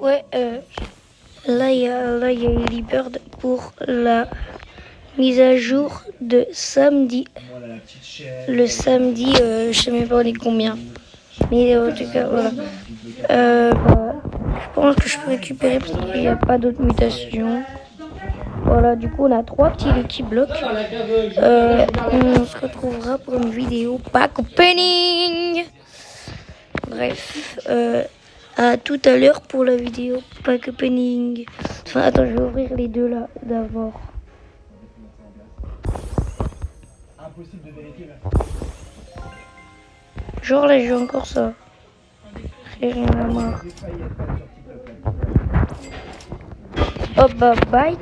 Ouais, là, il y a Early Bird pour la mise à jour de samedi. Le samedi, je sais même pas on est combien. Mais en tout cas, voilà. Je pense que je peux récupérer parce qu'il n'y a pas d'autres mutations. Voilà, du coup, on a 3 petits Lucky Blocks. On se retrouvera pour une vidéo pack opening. Bref, à tout à l'heure pour la vidéo pack opening. Enfin, attends, je vais ouvrir les deux là d'abord. Impossible de vérifier. Genre là, j'ai encore ça. J'ai rien à marre. Hop, bah, bye.